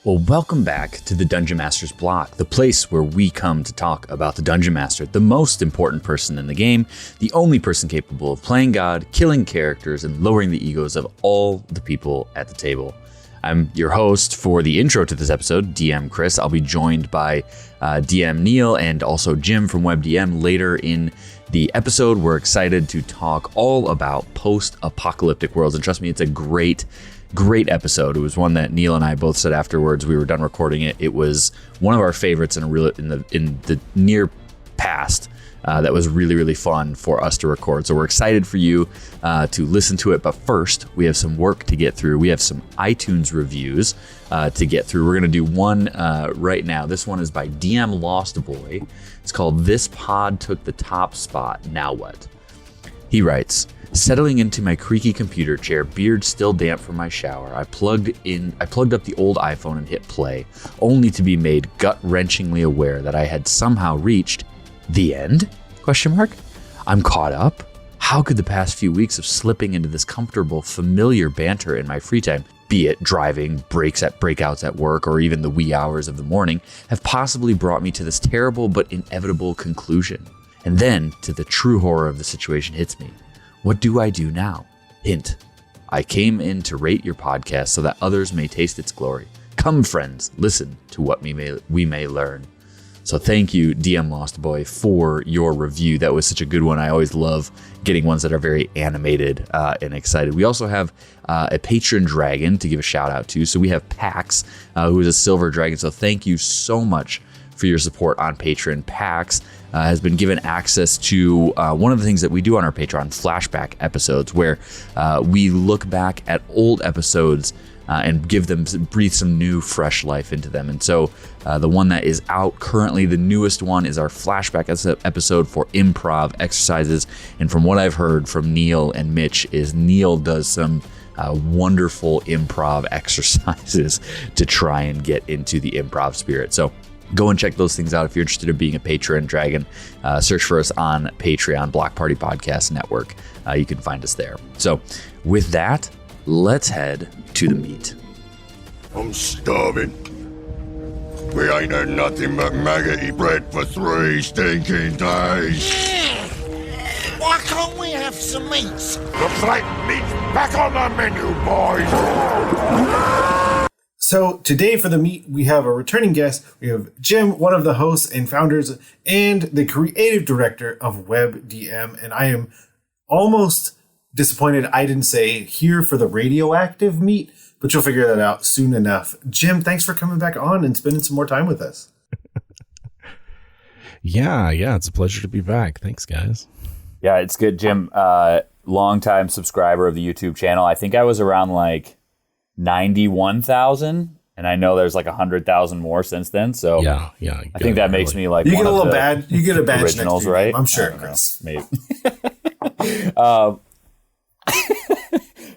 Well, welcome back to the Dungeon Master's Block, the place where we come to talk about the Dungeon Master, the most important person in the game, the only person capable of playing God, killing characters, and lowering the egos of all the people at the table. I'm your host for the intro to this episode, DM Chris. I'll be joined by DM Neal and also Jim from WebDM later in the episode. We're excited to talk all about Post Apocalyptic worlds, and trust me, it's a great episode. It was one that Neal and I both said afterwards we were done recording it. It was one of our favorites in the near past. That was really fun for us to record. So we're excited for you to listen to it. But first, we have some work to get through. We have some iTunes reviews to get through. We're going to do one right now. This one is by DM Lost Boy. It's called "This Pod Took the Top Spot. Now What?" He writes, "Settling into my creaky computer chair, beard still damp from my shower, I plugged up the old iPhone and hit play, only to be made gut-wrenchingly aware that I had somehow reached the end? ? I'm caught up? How could the past few weeks of slipping into this comfortable, familiar banter in my free time, be it driving, breakouts at work, or even the wee hours of the morning, have possibly brought me to this terrible but inevitable conclusion? And then, to the true horror of the situation hits me. What do I do now? Hint, I came in to rate your podcast so that others may taste its glory. Come, friends, listen to what we may learn." So thank you, DM Lost Boy, for your review. That was such a good one. I always love getting ones that are very animated and excited. We also have a patron dragon to give a shout out to. So we have Pax, who is a silver dragon. So thank you so much for your support on Patreon. Pax has been given access to one of the things that we do on our Patreon, flashback episodes, where we look back at old episodes and breathe some new, fresh life into them. And so the one that is out currently, the newest one, is our flashback episode for improv exercises. And from what I've heard from Neal and Mitch, is Neal does some wonderful improv exercises to try and get into the improv spirit. So go and check those things out if you're interested in being a Patreon dragon. Search for us on Patreon, Block Party Podcast Network. You can find us there. So with that, let's head to the meat. I'm starving. We ain't had nothing but maggoty bread for 3 stinking days. Why can't we have some meat? Looks like meat's back on the menu, boys. So today for the meet, we have a returning guest. We have Jim, one of the hosts and founders and the creative director of WebDM. And I am almost disappointed I didn't say here for the radioactive meet, but you'll figure that out soon enough. Jim, thanks for coming back on and spending some more time with us. Yeah, it's a pleasure to be back. Thanks, guys. Yeah, it's good, Jim. Longtime subscriber of the YouTube channel. I think I was around like 91,000, and I know there's like 100,000 more since then. So yeah, I think that makes me like you one get a of little the bad. You get a badge originals, next to right? I'm sure, Chris. Maybe.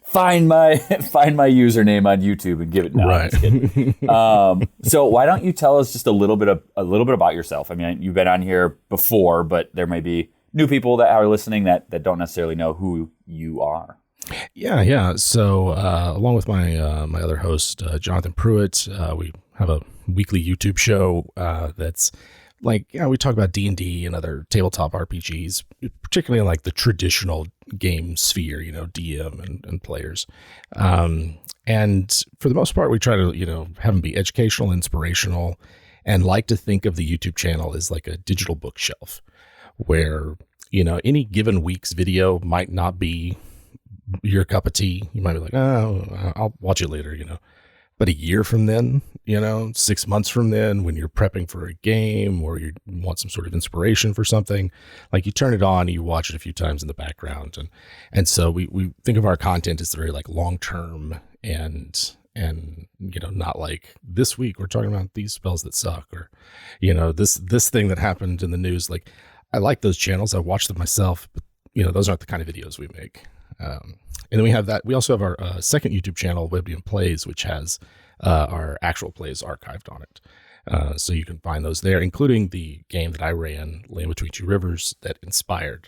Find my username on YouTube and give it. No, right. I'm just kidding. So why don't you tell us just a little bit about yourself? I mean, you've been on here before, but there may be new people that are listening that don't necessarily know who you are. Yeah. So along with my other host, Jonathan Pruitt, we have a weekly YouTube show that's like, we talk about D&D and other tabletop RPGs, particularly in like the traditional game sphere, DM and players. And for the most part, we try to, have them be educational, inspirational, and like to think of the YouTube channel as like a digital bookshelf where, any given week's video might not be your cup of tea. You might be like, oh, I'll watch it later, But a year from then, 6 months from then, when you're prepping for a game or you want some sort of inspiration for something, like you turn it on and you watch it a few times in the background. And so we think of our content as very like long-term and not like this week we're talking about these spells that suck or, this thing that happened in the news. Like I like those channels. I watch them myself, but those aren't the kind of videos we make. And then we have that. We also have our second YouTube channel, WebDM Plays, which has our actual plays archived on it. So you can find those there, including the game that I ran, Land Between Two Rivers, that inspired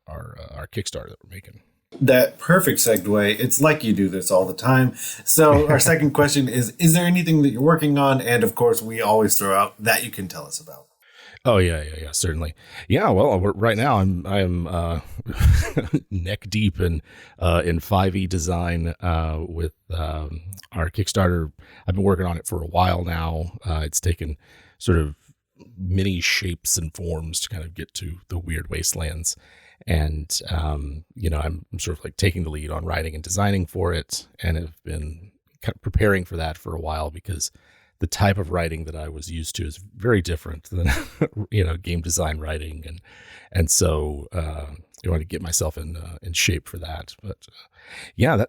our Kickstarter that we're making. That perfect segue. It's like you do this all the time. So our second question is there anything that you're working on? And of course, we always throw out that you can tell us about. Oh yeah, certainly. Yeah, well, right now I'm neck deep in 5e design with our Kickstarter. I've been working on it for a while now. It's taken sort of many shapes and forms to kind of get to the Weird Wastelands. And, I'm sort of like taking the lead on writing and designing for it, and have been kind of preparing for that for a while because the type of writing that I was used to is very different than, game design writing. And so I want to get myself in shape for that. But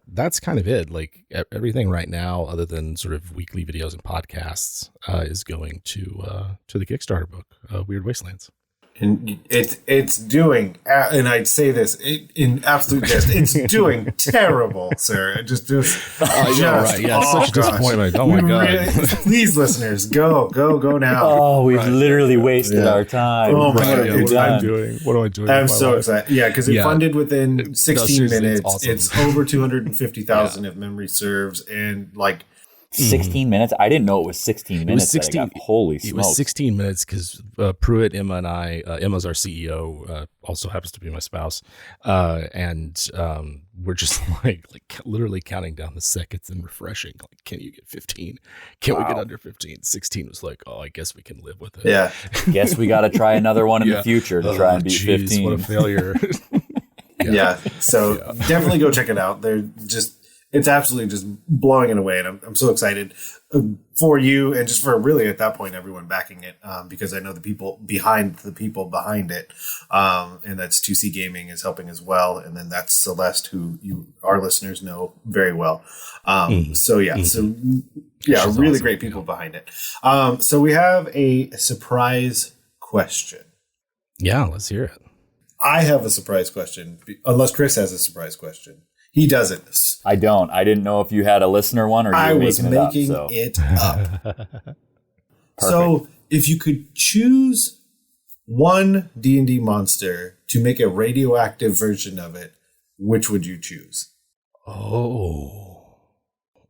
that's kind of it. Like everything right now, other than sort of weekly videos and podcasts, is going to the Kickstarter book, Weird Wastelands. And it's doing, and I'd say this in absolute jest, it's doing terrible, sir. Just right. Yeah, such a disappointment. Oh my God. Please, listeners, go now. Oh, we've literally wasted our time. Oh my God. What am I doing? What am I doing? I'm so excited. Yeah, because it funded within 16 minutes. Awesome. It's over 250,000 if memory serves. And like, 16 minutes? I didn't know it was 16 minutes. It was 16. Holy smokes. It was 16 minutes because Pruitt, Emma, and I, Emma's our CEO, also happens to be my spouse. And we're just like literally counting down the seconds and refreshing. Like, can you get 15? Can we get under 15? 16 was like, I guess we can live with it. Yeah. Guess we got to try another one in the future to try and beat 15. What a failure. Yeah. So definitely go check it out. It's absolutely just blowing it away. And I'm so excited for you and just for really at that point, everyone backing it because I know the people behind it. And that's 2C Gaming is helping as well. And then that's Celeste, who our listeners know very well. Really awesome. Great people behind it. So we have a surprise question. Yeah, let's hear it. I have a surprise question, unless Chris has a surprise question. He doesn't. I don't. I didn't know if you had a listener one or you were making it up. So if you could choose one D&D monster to make a radioactive version of it, which would you choose? Oh,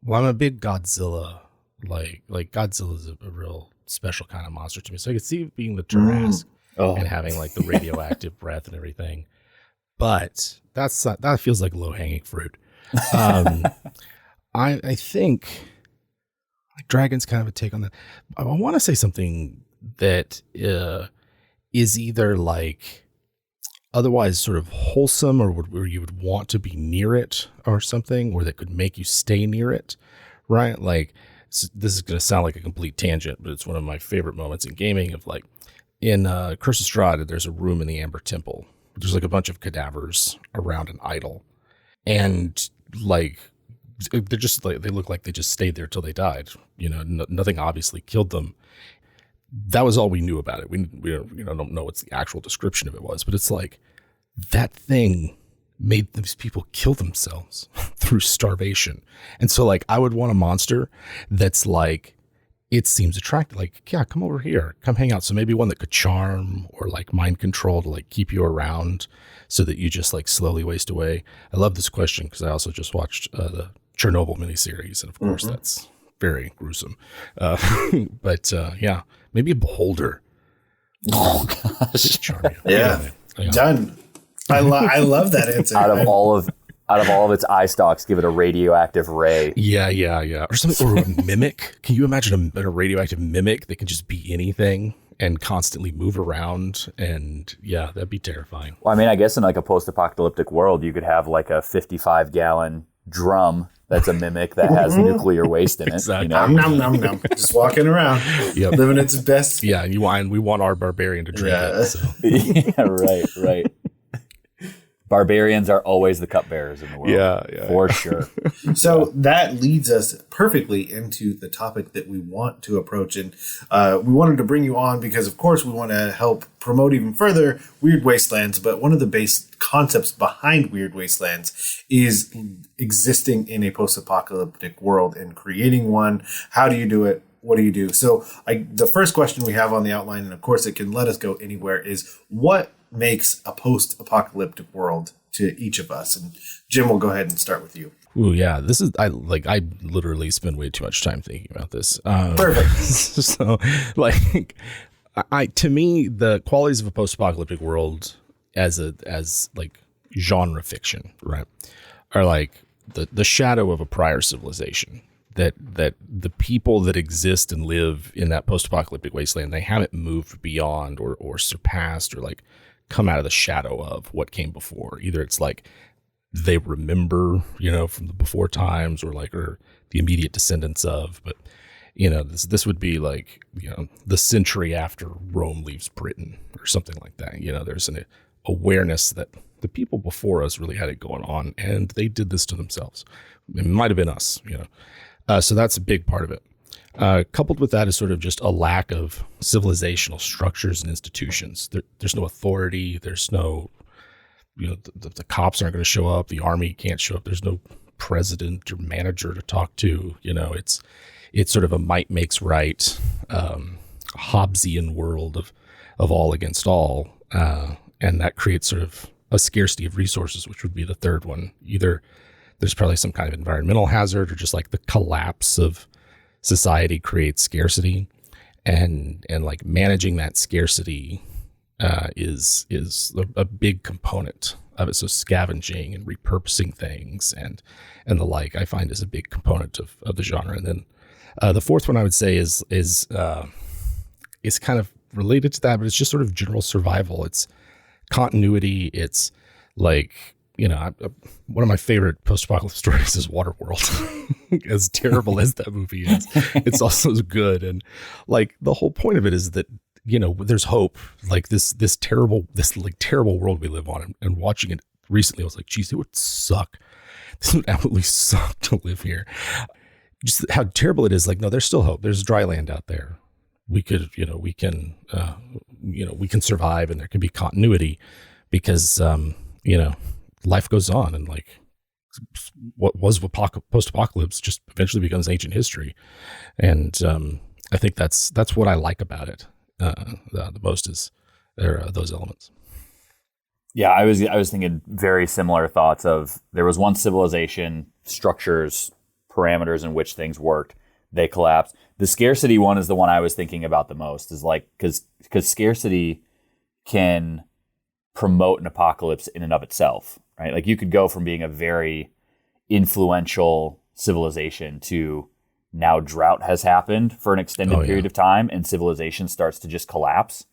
well, I'm a big Godzilla. Like Godzilla is a real special kind of monster to me. So I could see it being the Tarrasque and having like the radioactive breath and everything. But that feels like low hanging fruit. I think like Dragon's kind of a take on that. I want to say something that is either like otherwise sort of wholesome or where you would want to be near it or something, or that could make you stay near it, right? Like this is going to sound like a complete tangent, but it's one of my favorite moments in gaming of like in Curse of Strahd, there's a room in the Amber Temple. There's like a bunch of cadavers around an idol, and like they're just like they look like they just stayed there till they died. Nothing obviously killed them. That was all we knew about it. We don't know what the actual description of it was, but it's like that thing made these people kill themselves through starvation. And so like I would want a monster that's like, it seems attractive. Like, yeah, come over here, come hang out. So maybe one that could charm or like mind control to like keep you around so that you just like slowly waste away. I love this question because I also just watched the Chernobyl miniseries. And of course that's very gruesome. But maybe a beholder. Oh gosh. Charm you. Yeah. Done. I love that answer. Out of all of its eye stalks, give it a radioactive ray. Yeah. Or something, or a mimic. Can you imagine a radioactive mimic that can just be anything and constantly move around? And yeah, that'd be terrifying. Well, I mean, I guess in like a post-apocalyptic world, you could have like a 55-gallon drum that's a mimic that has nuclear waste in it. Exactly. Nom. Just walking around, living its best. Yeah, and we want our barbarian to drink it. So. Yeah, right. Barbarians are always the cupbearers in the world. Yeah. For sure. So that leads us perfectly into the topic that we want to approach. And we wanted to bring you on because, of course, we want to help promote even further Weird Wastelands. But one of the base concepts behind Weird Wastelands is existing in a post-apocalyptic world and creating one. How do you do it? What do you do? So the first question we have on the outline, and of course it can let us go anywhere, is what makes a post-apocalyptic world to each of us? And Jim, we'll go ahead and start with you. Ooh, yeah. This is I literally spend way too much time thinking about this. Perfect. So, like, to me, the qualities of a post-apocalyptic world as like genre fiction, right, are like the shadow of a prior civilization. That the people that exist and live in that post-apocalyptic wasteland, they haven't moved beyond or surpassed or like come out of the shadow of what came before. Either it's like they remember, from the before times, or the immediate descendants of. But this would be like the century after Rome leaves Britain or something like that. There's an awareness that the people before us really had it going on, and they did this to themselves. It might have been us, So that's a big part of it. Coupled with that is sort of just a lack of civilizational structures and institutions. There's no authority. There's no, the cops aren't going to show up. The army can't show up. There's no president or manager to talk to. It's sort of a might makes right, Hobbesian world of all against all. And that creates sort of a scarcity of resources, which would be the third one. Either there's probably some kind of environmental hazard, or just like the collapse of society creates scarcity, and like managing that scarcity is a big component of it. So scavenging and repurposing things and the like, I find, is a big component of the genre. And then the fourth one I would say is kind of related to that, but it's just sort of general survival. It's continuity. It's like, one of my favorite post-apocalypse stories is Waterworld. As terrible as that movie is, it's also good. And like the whole point of it is that, there's hope. Like this terrible world we live on. And watching it recently, I was like, geez, it would suck. This would absolutely suck to live here. Just how terrible it is. Like, no, there's still hope. There's dry land out there. We could, we can survive, and there can be continuity because, life goes on, and like what was post-apocalypse just eventually becomes ancient history. And I think that's what I like about it the most, is those elements. Yeah, I was thinking very similar thoughts of, there was one civilization, structures, parameters in which things worked, they collapsed. The scarcity one is the one I was thinking about the most, is like, because scarcity can promote an apocalypse in and of itself, right? Like you could go from being a very influential civilization to now drought has happened for an extended period of time, and civilization starts to just collapse,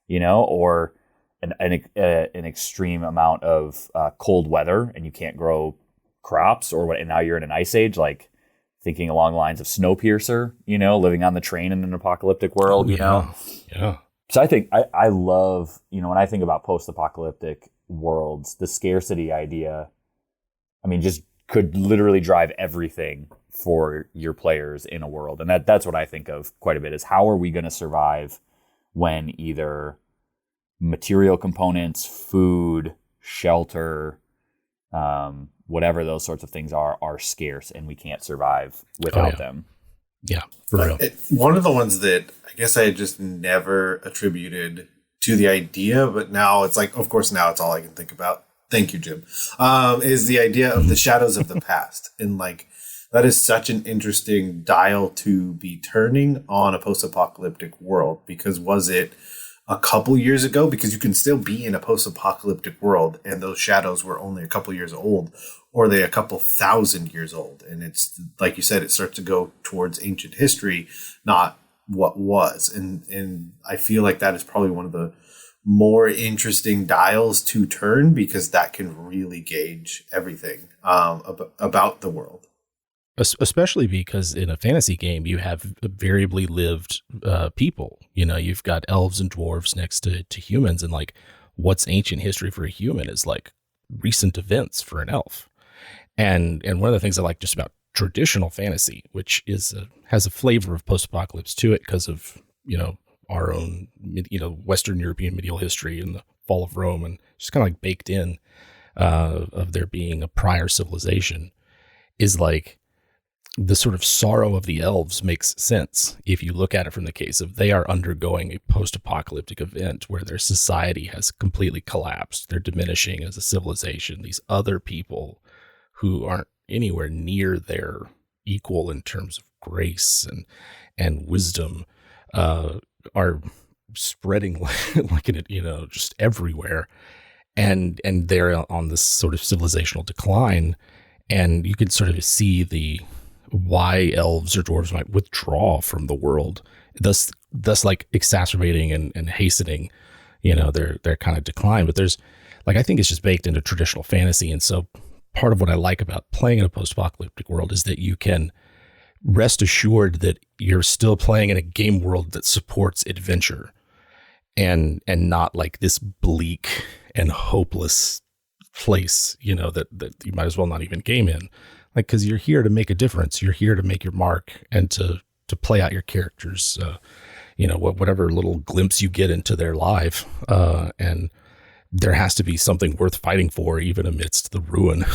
or an extreme amount of cold weather, and you can't grow crops, or what? And now you're in an ice age, like thinking along the lines of Snowpiercer, living on the train in an apocalyptic world, Yeah. So I think I love, when I think about post-apocalyptic worlds, the scarcity idea, I mean, just could literally drive everything for your players in a world. And that's what I think of quite a bit, is how are we going to survive when either material components, food, shelter, whatever those sorts of things are scarce, and we can't survive without them. Yeah, for real. One of the ones that I guess I just never attributed to the idea, but now it's like, of course, now it's all I can think about. Thank you, Jim. Is the idea of the shadows of the past. And like, that is such an interesting dial to be turning on a post-apocalyptic world, because was it a couple years ago? Because you can still be in a post-apocalyptic world and those shadows were only a couple years old, or are they a couple thousand years old? And it's like you said, it starts to go towards ancient history, not what was. And I feel like that is probably one of the more interesting dials to turn, because that can really gauge everything about the world. Especially because in a fantasy game, you have variably lived people. You've got elves and dwarves next to humans, and like, what's ancient history for a human is like recent events for an elf. And one of the things I like just about traditional fantasy, which has a flavor of post-apocalypse to it because of our own Western European medieval history and the fall of Rome, and just kind of like baked in of there being a prior civilization, is like, the sort of sorrow of the elves makes sense if you look at it from the case of they are undergoing a post-apocalyptic event where their society has completely collapsed. They're diminishing as a civilization. These other people who aren't anywhere near their equal in terms of grace and wisdom are spreading like just everywhere, and they're on this sort of civilizational decline, and you can sort of see why elves or dwarves might withdraw from the world, thus like exacerbating and hastening, their kind of decline. But there's I think it's just baked into traditional fantasy. And so part of what I like about playing in a post-apocalyptic world is that you can rest assured that you're still playing in a game world that supports adventure and not like this bleak and hopeless place, that you might as well not even game in. Because you're here to make a difference. You're here to make your mark and to play out your characters, whatever little glimpse you get into their life. And there has to be something worth fighting for, even amidst the ruin.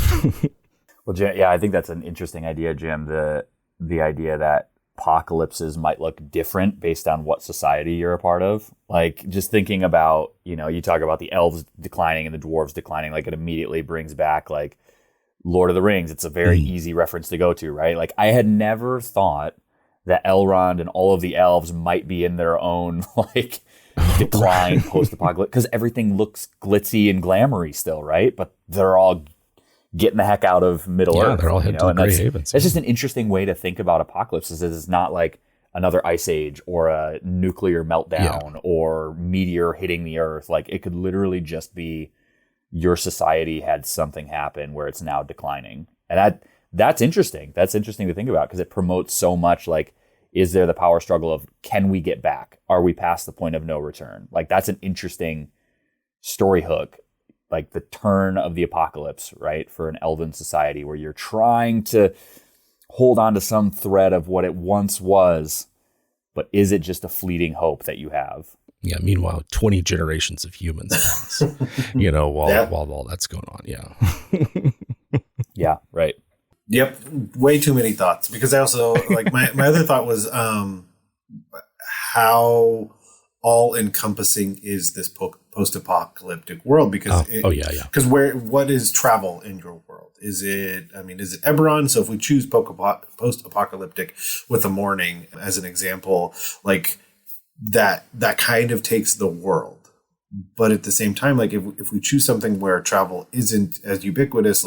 Well, Jim, yeah, I think that's an interesting idea, Jim. The idea that apocalypses might look different based on what society you're a part of. Like, just thinking about, you talk about the elves declining and the dwarves declining, it immediately brings back, Lord of the Rings. It's a very easy reference to go to, right? I had never thought that Elrond and all of the elves might be in their own decline post-apocalypse, because everything looks glitzy and glamoury still, right? But they're all getting the heck out of Middle Earth. They're all heading to Grey Havens. That's just an interesting way to think about apocalypses. It's not like another ice age or a nuclear meltdown or meteor hitting the Earth. It could literally just be your society had something happen where it's now declining. And that's interesting. That's interesting to think about, because it promotes so much, is there the power struggle of, can we get back? Are we past the point of no return? That's an interesting story hook, the turn of the apocalypse, right? For an elven society where you're trying to hold on to some thread of what it once was, but is it just a fleeting hope that you have? Yeah. Meanwhile, 20 generations of humans pass, while all that's going on. Yeah. Yeah. Right. Yep. Way too many thoughts, because I also my other thought was how all encompassing is this post-apocalyptic world? Because because what is travel in your world? Is it Eberron? So if we choose post-apocalyptic with the morning as an example, that kind of takes the world. But at the same time, if we choose something where travel isn't as ubiquitous,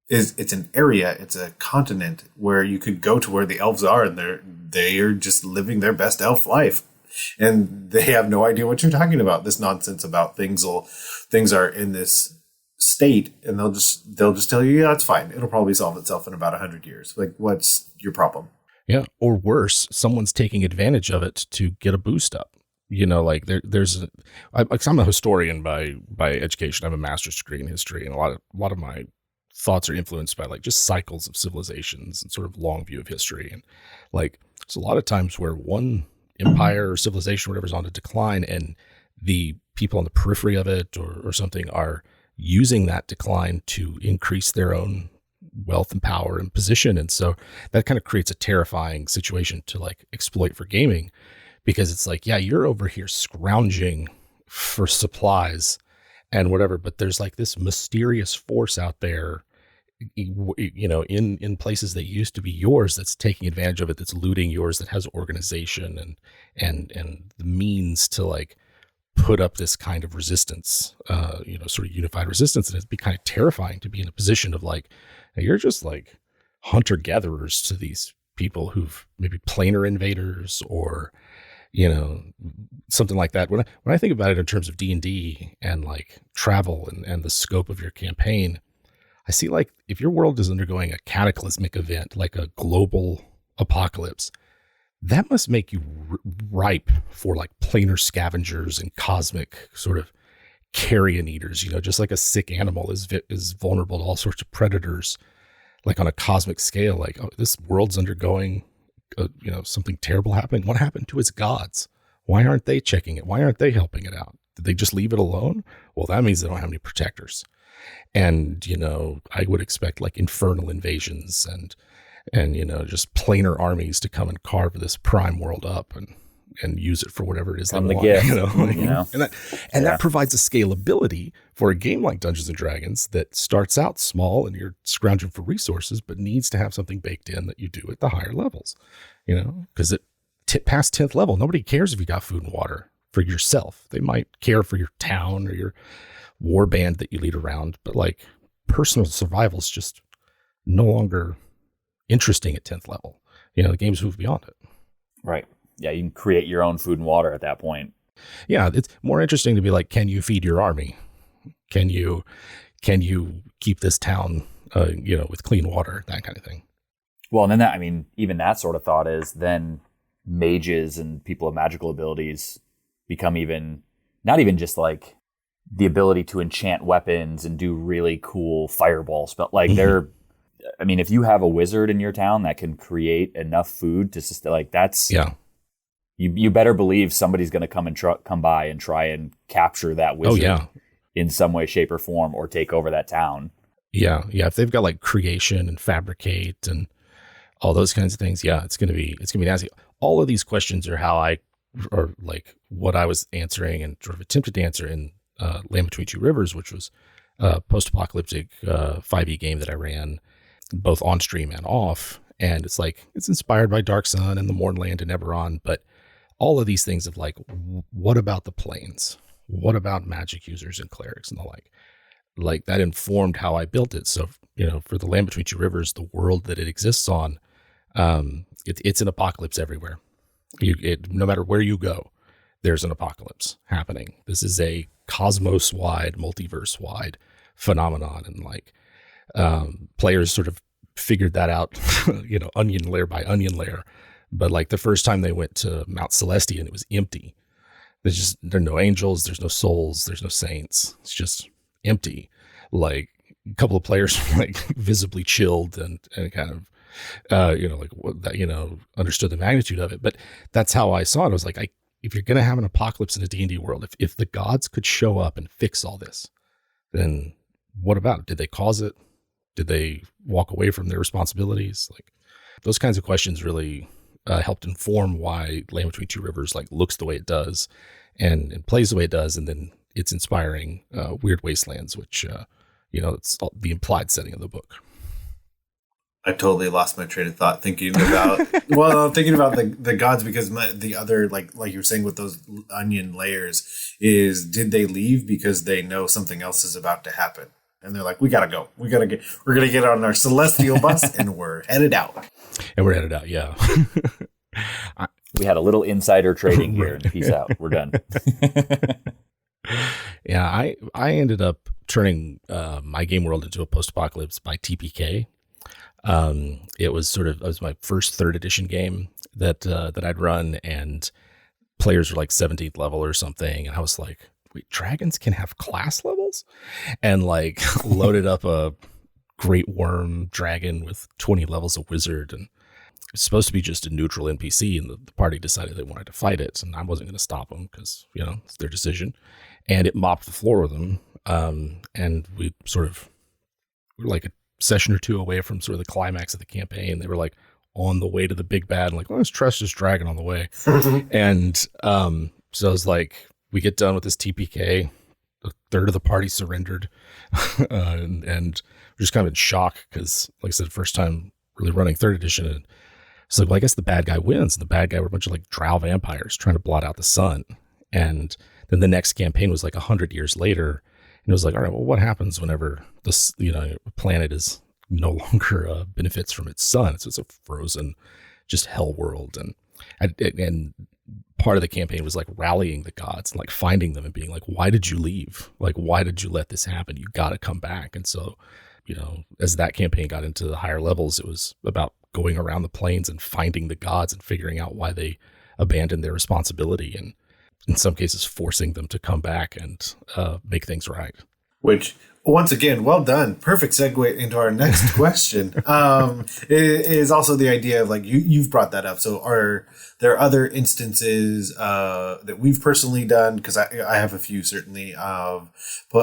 it's an area, it's a continent where you could go to where the elves are, and they are just living their best elf life, and they have no idea what you're talking about. This nonsense about things are in this state, and they'll just tell you, yeah, it's fine. It'll probably solve itself in about 100 years. What's your problem? Yeah. Or worse, someone's taking advantage of it to get a boost up. I'm a historian by education. I have a master's degree in history, and a lot of my thoughts are influenced by just cycles of civilizations and sort of long view of history. And there's a lot of times where one empire or civilization or whatever is on a decline, and the people on the periphery of it or something are using that decline to increase their own wealth and power and position. And so that kind of creates a terrifying situation to exploit for gaming, because it's you're over here scrounging for supplies and whatever, but there's this mysterious force out there, in places that used to be yours, that's taking advantage of it, that's looting yours, that has organization and the means to put up this kind of resistance, sort of unified resistance. And it'd be kind of terrifying to be in a position of you're just hunter gatherers to these people who've maybe planar invaders or, something like that. When I think about it in terms of D&D and travel and the scope of your campaign, I see if your world is undergoing a cataclysmic event, like a global apocalypse, that must make you ripe for planar scavengers and cosmic sort of carrion eaters, just like a sick animal is vulnerable to all sorts of predators, on a cosmic scale. This world's undergoing something terrible happening. What happened to its gods? Why aren't they checking it? Why aren't they helping it out? Did they just leave it alone? Well, that means they don't have any protectors. And, I would expect infernal invasions and, just planar armies to come and carve this prime world up and use it for whatever it is From they the want, gift, and that provides a scalability for a game like Dungeons and Dragons that starts out small and you're scrounging for resources, but needs to have something baked in that you do at the higher levels, because past 10th level, nobody cares if you got food and water for yourself. They might care for your town or your war band that you lead around, but like personal survival is just no longer interesting at 10th level. The game's moved beyond it. Right. Yeah, you can create your own food and water at that point. Yeah, it's more interesting to be like, can you feed your army? Can you keep this town, with clean water, that kind of thing. Well, and then even that sort of thought is then mages and people of magical abilities become not even just like the ability to enchant weapons and do really cool fireball spell. Like if you have a wizard in your town that can create enough food to sustain, like that's, yeah. You better believe somebody's going to come by and try and capture that wizard in some way, shape, or form, or take over that town. Yeah, yeah. If they've got like creation and fabricate and all those kinds of things, yeah, it's gonna be nasty. All of these questions are what I was answering and sort of attempted to answer in Land Between Two Rivers, which was a post-apocalyptic 5e game that I ran both on stream and off. And it's inspired by Dark Sun and the Mornland and Eberron, but all of these things of like, what about the planes? What about magic users and clerics and the like that informed how I built it. So, for the Land Between Two Rivers, the world that it exists on, it's an apocalypse everywhere. No matter where you go, there's an apocalypse happening. This is a cosmos-wide, multiverse-wide phenomenon. And players sort of figured that out, onion layer by onion layer. But like the first time they went to Mount Celestian, it was empty. There are no angels, there's no souls, there's no saints. It's just empty. Like a couple of players like visibly chilled and kind of, understood the magnitude of it. But that's how I saw it. I was like, if you're going to have an apocalypse in a D&D world, if the gods could show up and fix all this, then what about it? Did they cause it? Did they walk away from their responsibilities? Like those kinds of questions really helped inform why Land Between Two Rivers looks the way it does and plays the way it does. And then it's inspiring Weird Wastelands, which, it's the implied setting of the book. I totally lost my train of thought thinking about the gods, because the other, like you were saying with those onion layers, is did they leave because they know something else is about to happen? And they're like, we gotta go. We're gonna get on our celestial bus and we're headed out. Yeah. We had a little insider trading here. And peace out. We're done. Yeah, I ended up turning my game world into a post-apocalypse by TPK. It was my first 3rd edition game that I'd run, and players were like 17th level or something, and I was like, wait, dragons can have class levels? And loaded up a great worm dragon with 20 levels of wizard, and it's supposed to be just a neutral NPC, and the party decided they wanted to fight it, and I wasn't going to stop them because, it's their decision. And it mopped the floor with them, and we were like a session or two away from sort of the climax of the campaign. They were like on the way to the big bad, and like, let's trust this dragon on the way. And so I was like, we get done with this TPK, a third of the party surrendered, and we're just kind of in shock because, like I said, first time really running 3rd edition, and it's like, well, I guess the bad guy wins. And the bad guy were a bunch of like drow vampires trying to blot out the sun. And then the next campaign was like 100 years later. And it was like, all right, well, what happens whenever this, planet is no longer benefits from its sun? It's a frozen, just hell world. And part of the campaign was like rallying the gods and like finding them and being like, why did you leave? Like, why did you let this happen? You got to come back. And so, as that campaign got into the higher levels, it was about going around the plains and finding the gods and figuring out why they abandoned their responsibility, and in some cases forcing them to come back and make things right. Which Once again, well done. Perfect segue into our next question. Is also the idea of like you've brought that up. So are there other instances that we've personally done? Because I have a few certainly of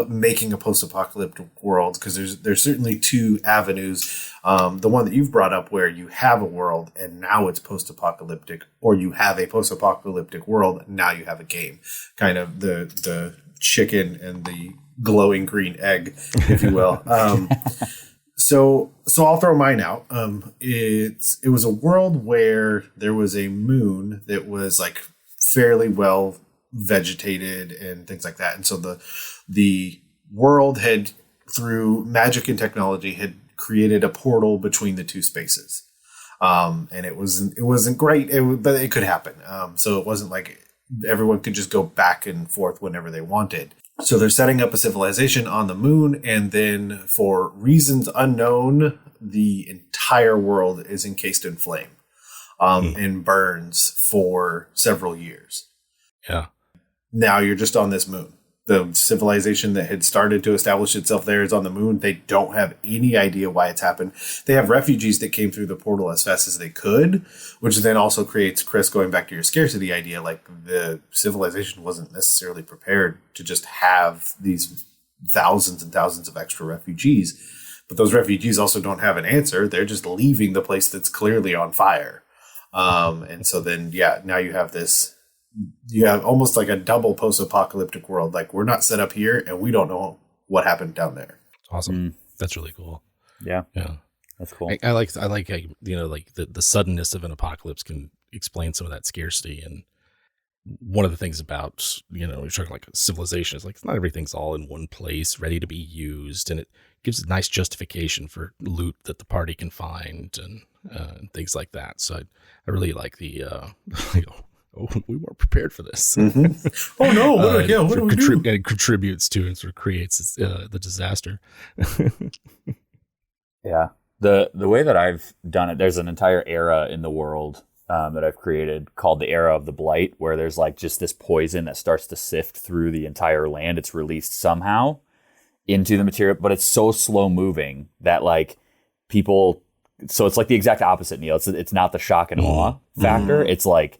making a post-apocalyptic world. Because there's certainly two avenues. The one that you've brought up where you have a world and now it's post-apocalyptic, or you have a post-apocalyptic world and now you have a game. Kind of the chicken and the glowing green egg, if you will. So I'll throw mine out. It was a world where there was a moon that was like fairly well vegetated and things like that. And so the world had, through magic and technology, had created a portal between the two spaces. And it wasn't great, but it could happen. So it wasn't like everyone could just go back and forth whenever they wanted. So they're setting up a civilization on the moon, and then for reasons unknown, the entire world is encased in flame and burns for several years. Yeah. Now you're just on this moon. The civilization that had started to establish itself there is on the moon. They don't have any idea why it's happened. They have refugees that came through the portal as fast as they could, which then also creates, Chris, going back to your scarcity idea, like the civilization wasn't necessarily prepared to just have these thousands and thousands of extra refugees. But those refugees also don't have an answer. They're just leaving the place that's clearly on fire. And so then, now you have this. You have almost like a double post-apocalyptic world. Like, we're not set up here and we don't know what happened down there. Awesome. That's really cool. Yeah. Yeah. That's cool. I like like the suddenness of an apocalypse can explain some of that scarcity. And one of the things about, you're talking like civilization is like, not everything's all in one place ready to be used. And it gives a nice justification for loot that the party can find and things like that. So I really like the, we weren't prepared for this. Mm-hmm. Oh no! What do we do? It contributes to and sort of creates the disaster. Yeah, the way that I've done it, there's an entire era in the world that I've created called the era of the blight, where there's like just this poison that starts to sift through the entire land. It's released somehow into the material, but it's so slow moving that like people. So it's like the exact opposite, Neal. It's not the shock and awe factor. It's like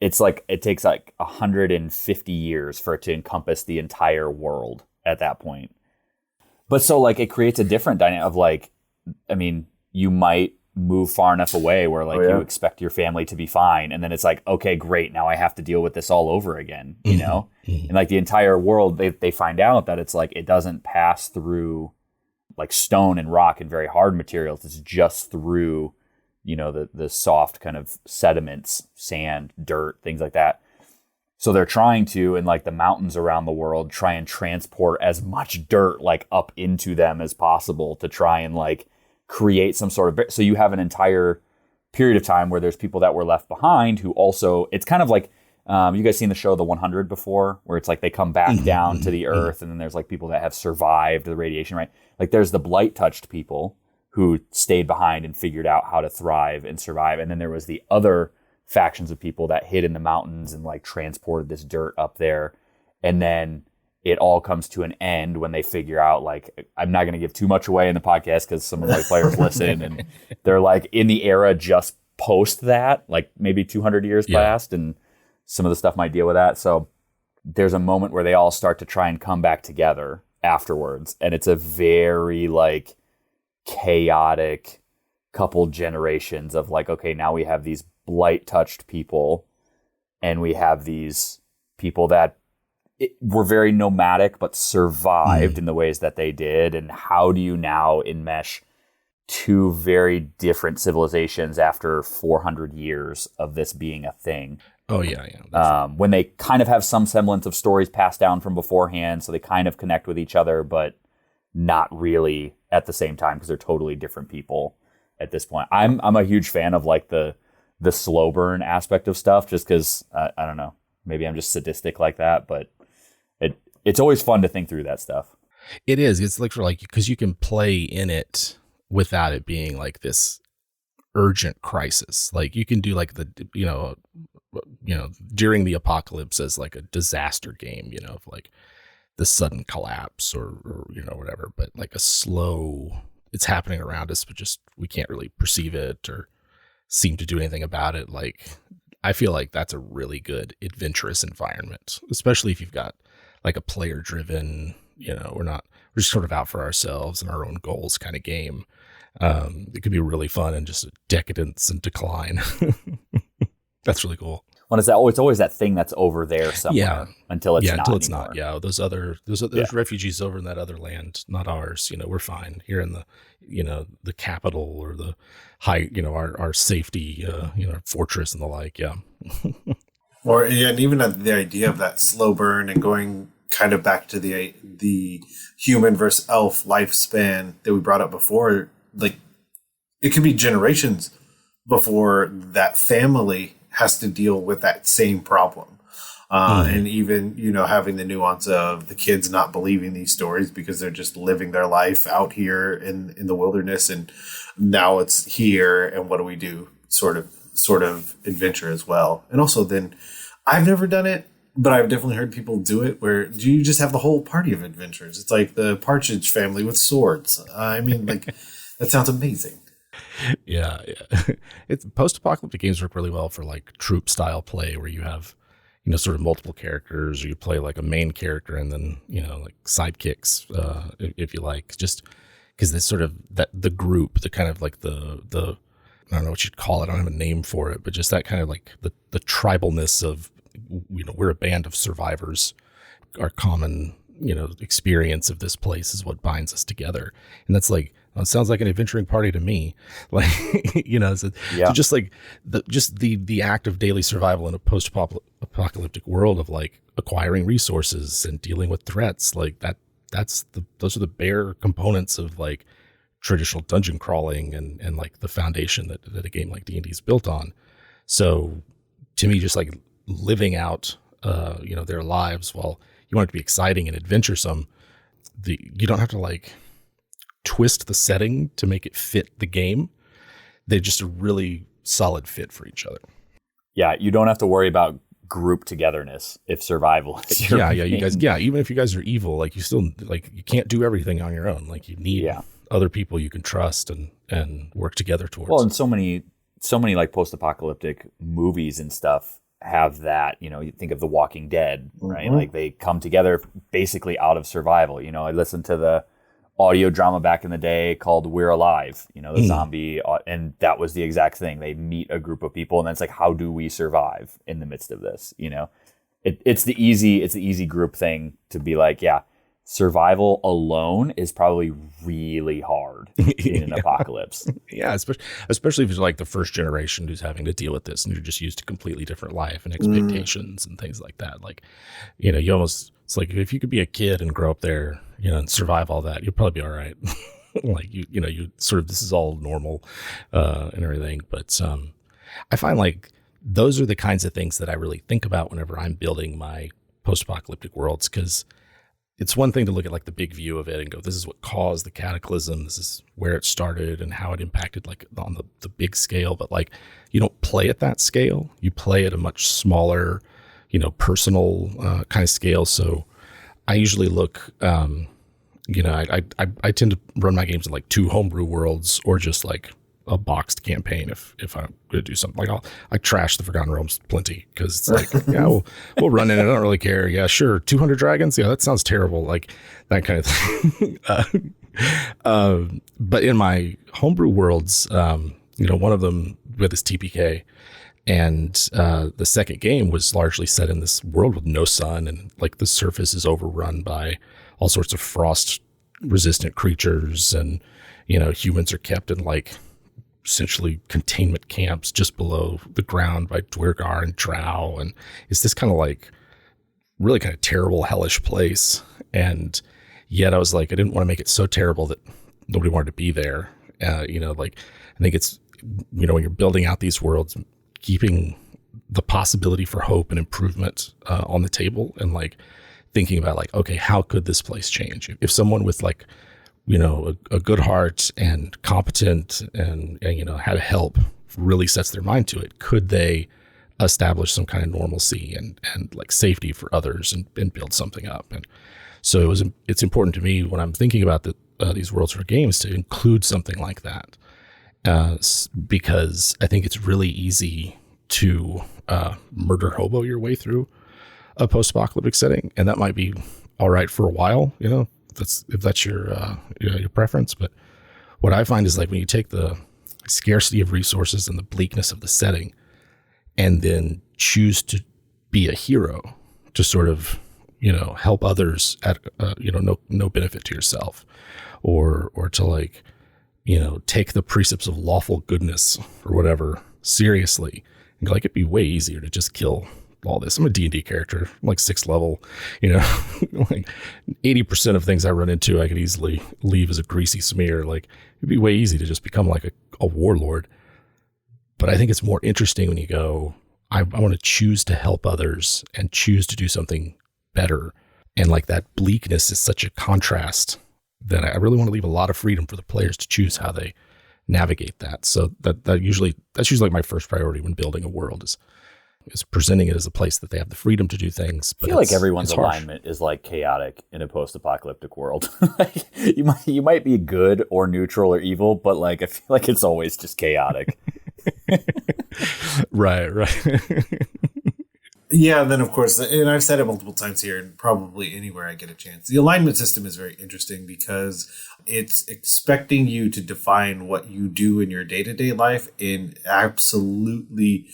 it takes like 150 years for it to encompass the entire world at that point. But so like it creates a different dynamic of like, I mean, you might move far enough away where like you expect your family to be fine. And then it's like, okay, great. Now I have to deal with this all over again, you know? And like the entire world, they find out that it's like, it doesn't pass through like stone and rock and very hard materials. It's just through the soft kind of sediments, sand, dirt, things like that. So they're trying to, in like the mountains around the world, try and transport as much dirt like up into them as possible to try and like create some sort of, so you have an entire period of time where there's people that were left behind who also, it's kind of like, you guys seen the show The 100 before, where it's like they come back down to the earth and then there's like people that have survived the radiation, right? Like there's the blight touched people who stayed behind and figured out how to thrive and survive. And then there was the other factions of people that hid in the mountains and like transported this dirt up there. And then it all comes to an end when they figure out, like, I'm not going to give too much away in the podcast because some of my players listen and they're like in the era just post that, like maybe 200 years passed and some of the stuff might deal with that. So there's a moment where they all start to try and come back together afterwards. And it's a very like chaotic couple generations of like, okay, now we have these blight touched people and we have these people that were very nomadic but survived in the ways that they did. And how do you now enmesh two very different civilizations after 400 years of this being a thing? Oh yeah. When they kind of have some semblance of stories passed down from beforehand, so they kind of connect with each other, but not really at the same time because they're totally different people at this point. I'm a huge fan of like the slow burn aspect of stuff, just because I don't know, maybe I'm just sadistic like that, but it's always fun to think through that stuff. It is. It's like because you can play in it without it being like this urgent crisis. Like you can do like during the apocalypse as like a disaster game, of like the sudden collapse or whatever, but like a slow, it's happening around us, but just we can't really perceive it or seem to do anything about it. Like, I feel like that's a really good adventurous environment, especially if you've got like a player driven, we're just sort of out for ourselves and our own goals kind of game. It could be really fun and just decadence and decline. That's really cool. Well, it's always that thing that's over there somewhere until it's not anymore. Yeah, those refugees over in that other land, not ours. We're fine here in the, the capital or the high, our safety, fortress and the like. Yeah. And even the idea of that slow burn and going kind of back to the human versus elf lifespan that we brought up before, like it could be generations before that family has to deal with that same problem. And even, having the nuance of the kids not believing these stories because they're just living their life out here in the wilderness. And now it's here. And what do we do? Sort of adventure as well. And also then I've never done it, but I've definitely heard people do it where you just have the whole party of adventures. It's like the Partridge Family with swords. I mean, like that sounds amazing. Yeah. It's post-apocalyptic games work really well for like troop style play where you have, sort of multiple characters, or you play like a main character and then, like sidekicks, if you like, just because it's sort of the group, the kind of like the I don't know what you'd call it. I don't have a name for it, but just that kind of like the tribalness of, we're a band of survivors. Our common, experience of this place is what binds us together. And that's like, it sounds like an adventuring party to me. Like, so just like the act of daily survival in a post-apocalyptic world of like acquiring resources and dealing with threats like that. Those are the bare components of like traditional dungeon crawling and like the foundation that a game like D&D is built on. So to me, just like living out, their lives, while you want it to be exciting and adventuresome, you don't have to like twist the setting to make it fit the game. They're just a really solid fit for each other. Yeah, you don't have to worry about group togetherness if survival is your you guys, even if you guys are evil, like you still like you can't do everything on your own. Like you need other people you can trust and work together towards. Well, and so many like post-apocalyptic movies and stuff have that, you think of The Walking Dead, right? Mm-hmm. Like they come together basically out of survival. I listened to the audio drama back in the day called We're Alive, the zombie, and that was the exact thing. They meet a group of people and then it's like, how do we survive in the midst of this? It's the easy group thing to be like, survival alone is probably really hard in an apocalypse. Yeah, especially if you're like the first generation who's having to deal with this and you're just used to completely different life and expectations and things like that. Like, you almost, it's like if you could be a kid and grow up there, and survive all that, you'll probably be all right. Like you sort of, this is all normal and everything. But I find like those are the kinds of things that I really think about whenever I'm building my post-apocalyptic worlds, because it's one thing to look at like the big view of it and go, this is what caused the cataclysm. This is where it started and how it impacted like on the big scale. But like, you don't play at that scale. You play at a much smaller, personal kind of scale. So I usually look, I tend to run my games in like 2 homebrew worlds or just like a boxed campaign if I'm going to do something. Like I trash the Forgotten Realms plenty because it's like, we'll run in it. I don't really care. Yeah, sure. 200 dragons. Yeah, that sounds terrible. Like that kind of thing. But in my homebrew worlds, one of them with this TPK, and the second game was largely set in this world with no sun, and like the surface is overrun by all sorts of frost resistant creatures, and humans are kept in like essentially containment camps just below the ground by Dwergar and Drow, and it's this kind of like really kind of terrible, hellish place. And yet I was like, I didn't want to make it so terrible that nobody wanted to be there. Like I think it's when you're building out these worlds, keeping the possibility for hope and improvement on the table, and like thinking about like, okay, how could this place change? If someone with like, a good heart and competent and how to help really sets their mind to it, could they establish some kind of normalcy and like safety for others and build something up? And So it's important to me when I'm thinking about these worlds for games to include something like that, because I think it's really easy to murder hobo your way through a post-apocalyptic setting, and that might be all right for a while, if that's your preference. But what I find is, like, when you take the scarcity of resources and the bleakness of the setting, and then choose to be a hero to sort of, help others at, no benefit to yourself, or to, like, take the precepts of lawful goodness or whatever seriously, and go, like, it'd be way easier to just kill all this. I'm a D&D character, I'm like 6th level, like 80% of things I run into, I could easily leave as a greasy smear. Like, it'd be way easy to just become like a warlord. But I think it's more interesting when you go, I want to choose to help others and choose to do something better. And like, that bleakness is such a contrast that I really want to leave a lot of freedom for the players to choose how they navigate that. So that's usually like my first priority when building a world is presenting it as a place that they have the freedom to do things. But I feel like everyone's alignment is like chaotic in a post-apocalyptic world. Like, you might be good or neutral or evil, but like, I feel like it's always just chaotic. Right. Yeah, and then of course, and I've said it multiple times here, and probably anywhere I get a chance, the alignment system is very interesting because it's expecting you to define what you do in your day-to-day life in absolutely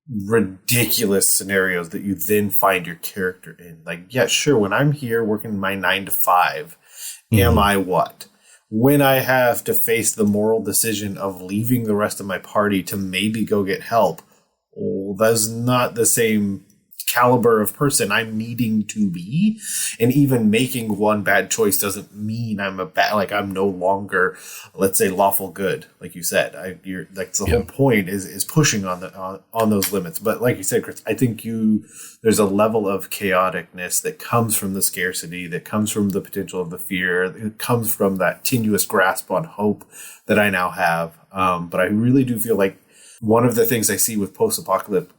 ridiculous scenarios that you then find your character in. Like, yeah, sure, when I'm here working my 9 to 5, am I what? When I have to face the moral decision of leaving the rest of my party to maybe go get help, that's not the same caliber of person I'm needing to be. And even making one bad choice doesn't mean I'm I'm no longer, let's say, lawful good. Like you said, whole point is pushing on those limits. But like you said, Chris, I think there's a level of chaoticness that comes from the scarcity, that comes from the potential of the fear, it comes from that tenuous grasp on hope that I now have. But I really do feel like one of the things I see with post-apocalyptic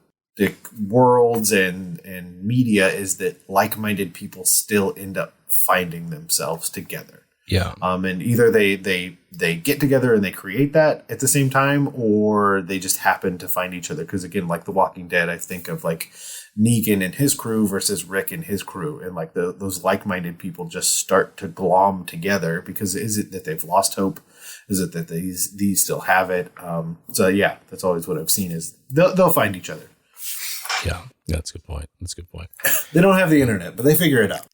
worlds and media is that like-minded people still end up finding themselves together. Yeah. And either they get together and they create that at the same time, or they just happen to find each other. Because again, like The Walking Dead, I think of like Negan and his crew versus Rick and his crew, and like those like-minded people just start to glom together. Because is it that they've lost hope? Is it that these still have it? So yeah, that's always what I've seen is they'll find each other. Yeah, that's a good point. They don't have the internet, but they figure it out.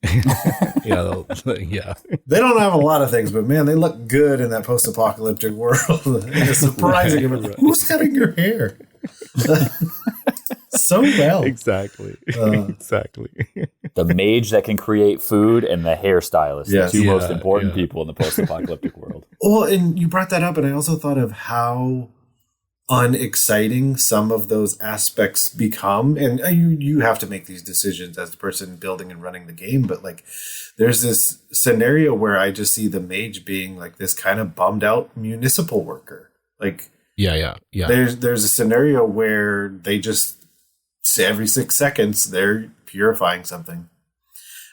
Yeah. They don't have a lot of things, but man, they look good in that post-apocalyptic world. It's surprising. Who's cutting your hair? So well. Exactly. Exactly. The mage that can create food and the hairstylist, Yes. the two most important people in the post-apocalyptic world. Well, and you brought that up, and I also thought of how unexciting some of those aspects become. And you have to make these decisions as the person building and running the game. But like, there's this scenario where I just see the mage being like this kind of bummed out municipal worker. Like, yeah. There's a scenario where they just say every 6 seconds they're purifying something.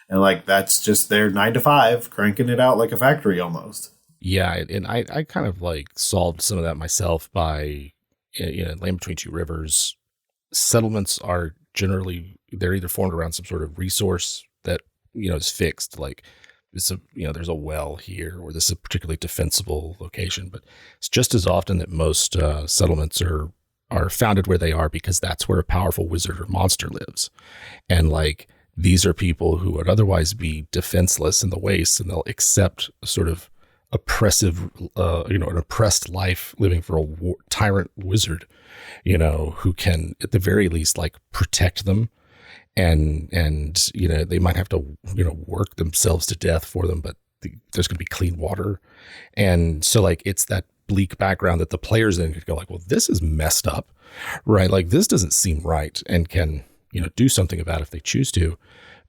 And like, that's just their 9 to 5, cranking it out like a factory almost. Yeah. And I kind of like solved some of that myself by, Land Between Two Rivers. Settlements are generally, they're either formed around some sort of resource that, is fixed. Like, there's a well here, or this is a particularly defensible location. But it's just as often that most settlements are founded where they are because that's where a powerful wizard or monster lives. And like, these are people who would otherwise be defenseless in the wastes, and they'll accept a sort of oppressive, an oppressed life living for a tyrant wizard, who can at the very least like protect them, and they might have to work themselves to death for them, but there's going to be clean water. And so like, it's that bleak background that the players then could go like, well, this is messed up, right? Like, this doesn't seem right, and can do something about it if they choose to.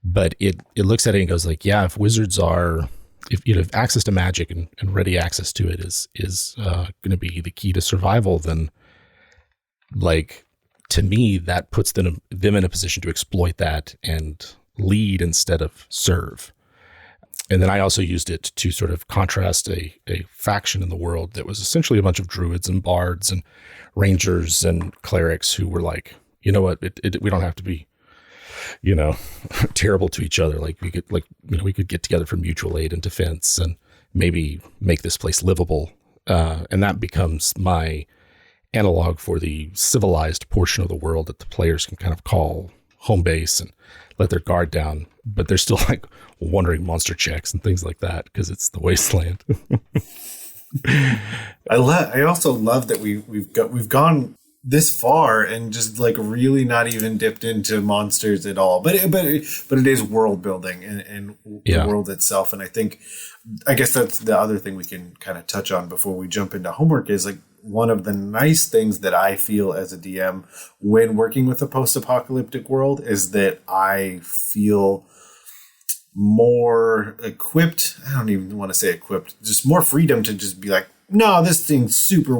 But it looks at it and goes like, yeah, if wizards are, if access to magic and ready access to it is going to be the key to survival, then like, to me, that puts them in a position to exploit that and lead instead of serve. And then I also used it to sort of contrast a faction in the world that was essentially a bunch of druids and bards and rangers and clerics who were like, you know what, we don't have to be, terrible to each other. Like we could get together for mutual aid and defense and maybe make this place livable. And that becomes my analog for the civilized portion of the world that the players can kind of call home base and let their guard down, but they're still like wandering monster checks and things like that because it's the wasteland. I also love that we've gone this far and just like really not even dipped into monsters at all. But it is world building and the world itself. And I guess that's the other thing we can kind of touch on before we jump into homework is like one of the nice things that I feel as a DM when working with a post-apocalyptic world is that I feel more equipped. I don't even want to say equipped, just more freedom to just be like, no, this thing's super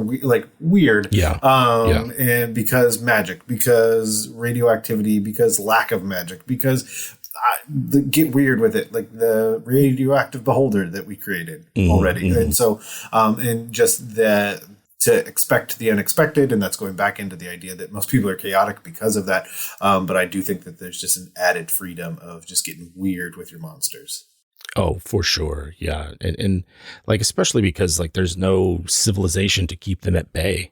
weird. Yeah. And because magic, because radioactivity, because lack of magic, because get weird with it, like the radioactive beholder that we created already. And so, and just to expect the unexpected, and that's going back into the idea that most people are chaotic because of that. But I do think that there's just an added freedom of just getting weird with your monsters. Oh, for sure. Yeah. And like, especially because like there's no civilization to keep them at bay.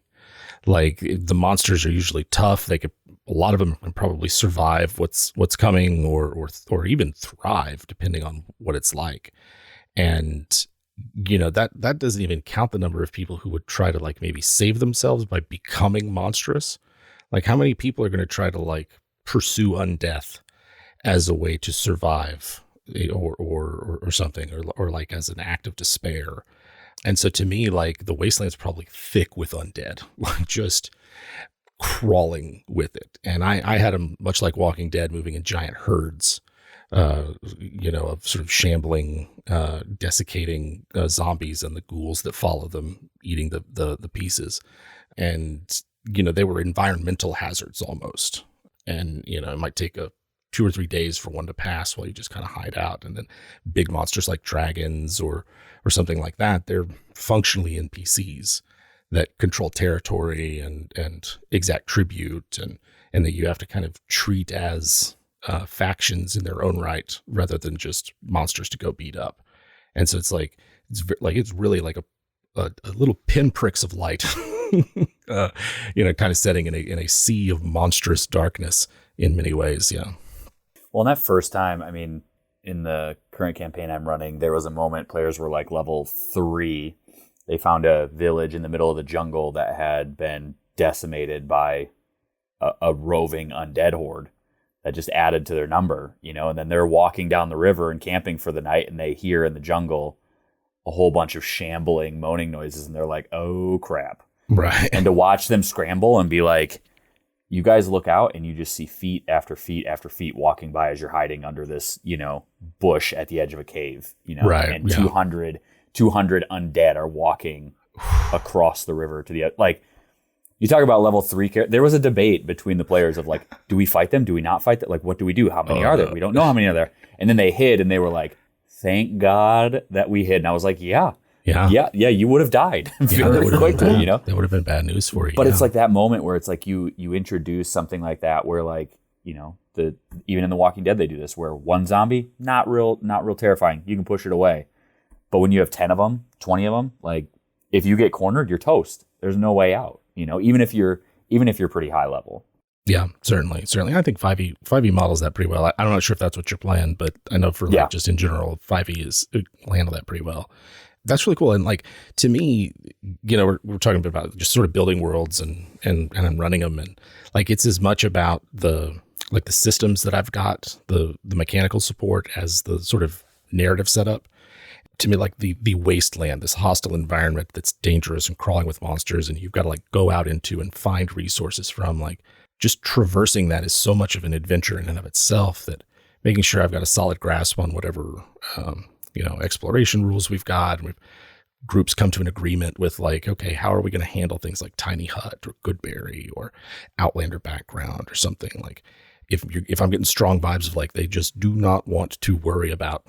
Like the monsters are usually tough. A lot of them can probably survive what's coming or even thrive depending on what it's like. And that doesn't even count the number of people who would try to like maybe save themselves by becoming monstrous. Like how many people are going to try to like pursue undeath as a way to survive or something, or like as an act of despair. And so to me, like the wasteland's probably thick with undead, like just crawling with it. And I had them much like Walking Dead, moving in giant herds, of sort of shambling, desiccating zombies and the ghouls that follow them, eating the pieces. And, they were environmental hazards almost. And, it might take 2 or 3 days for one to pass while you just kind of hide out. And then big monsters like dragons or something like that, they're functionally NPCs that control territory and exact tribute and that you have to kind of treat as factions in their own right rather than just monsters to go beat up. And so it's like it's really like a little pinpricks of light, kind of setting in a sea of monstrous darkness in many ways. Yeah. Well, that first time, I mean, in the current campaign I'm running, there was a moment players were like level 3. They found a village in the middle of the jungle that had been decimated by a roving undead horde that just added to their number, and then they're walking down the river and camping for the night, and they hear in the jungle a whole bunch of shambling, moaning noises, and they're like, oh, crap. Right. And to watch them scramble and be like, you guys look out and you just see feet after feet after feet walking by as you're hiding under this, bush at the edge of a cave, right, and yeah. 200 undead are walking across the river to the, like, you talk about level 3. There was a debate between the players of like, do we fight them? Do we not fight them? Like, what do we do? How many are there? We don't know how many are there. And then they hid and they were like, thank God that we hid. And I was like, yeah, you would have died very quickly, That would have been bad news for you. But it's like that moment where it's like you introduce something like that where like, even in The Walking Dead, they do this where one zombie, not real terrifying. You can push it away. But when you have 10 of them, 20 of them, like if you get cornered, you're toast. There's no way out, even if you're pretty high level. Yeah, certainly. I think 5e models that pretty well. I'm not sure if that's what you're playing, but I know for like just in general, 5e will handle that pretty well. That's really cool. And like, to me, we're talking about just sort of building worlds and I'm running them. And like, it's as much about the systems that I've got, the mechanical support as the sort of narrative setup. To me, like the wasteland, this hostile environment that's dangerous and crawling with monsters. And you've got to like go out into and find resources from, like just traversing that is so much of an adventure in and of itself that making sure I've got a solid grasp on whatever, exploration rules we've got. And groups come to an agreement with like, okay, how are we going to handle things like Tiny Hut or Goodberry or Outlander background or something like if I'm getting strong vibes of like, they just do not want to worry about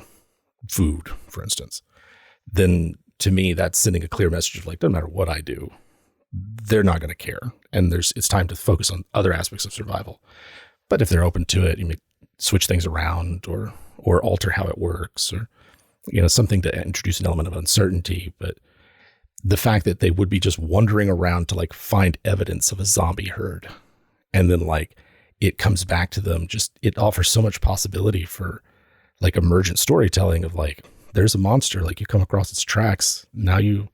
food, for instance, then to me, that's sending a clear message of like, doesn't matter what I do, they're not going to care. And it's time to focus on other aspects of survival. But if they're open to it, you may switch things around or alter how it works, or, something to introduce an element of uncertainty. But the fact that they would be just wandering around to like find evidence of a zombie herd, and then like it comes back to them, it offers so much possibility for like emergent storytelling of like, there's a monster, like you come across its tracks. Now are you